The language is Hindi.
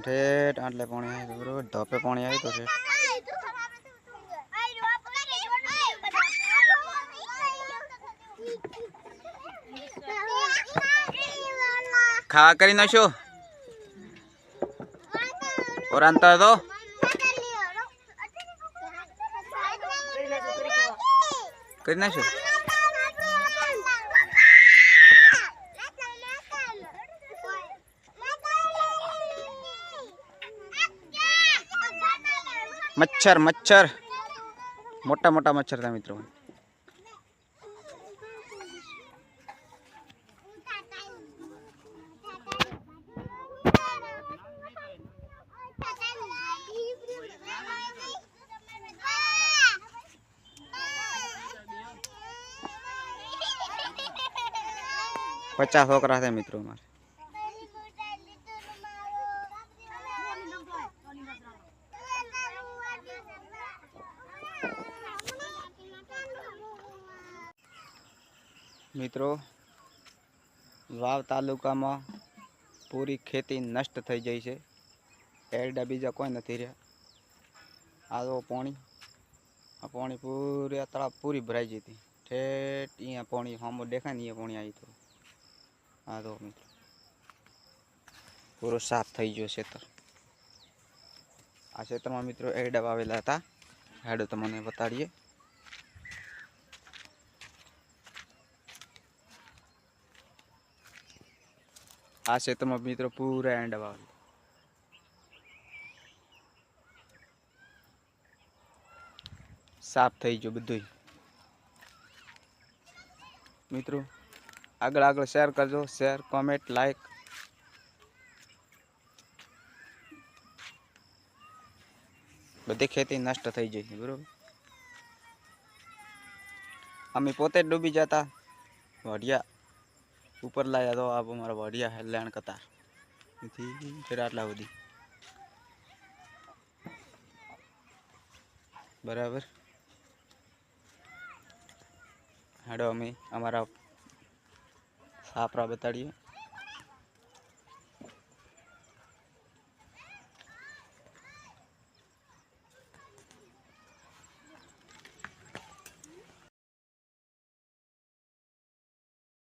ठेठ आटले पानी आए तो बरोबर धोपे पानी आए तो ठेठ खा करी नाशो और अंतर दो करी नाशो मच्छर मच्छर मोटा मोटा मच्छर था मित्रों पचास छोकरा थे मित्रों मारे मित्रों वाव तालुका में पूरी खेती नष्ट थई जाई छे एरडा बीजा कोई नहीं रहा आ तो पानी पूरी तलाब पूरी भराई गई थी ठेठ अँ पानी हम देखा नहीं पानी आई तो आ तो मित्रों पूरा साफ थई गयो क्षेत्र आ क्षेत्र में मित्रों एरडा वावेला था हेडो तमने बताड़िए आ क्षेत्र में मित्रों पूरा एरडा वावेला साफ थई गयो बधुं मित्रों आगळ आगळ शेर करजो शेर कॉमेंट लाइक बधी खेती नष्ट थई गई बरोबर अमी पोते डूबी जाता वढ़िया ऊपर लाया तो आप हमारा वढ़िया है लैंड कतार फिर आटला बधी बराबर हेडो अमी अमरा सापरा बताड़िए।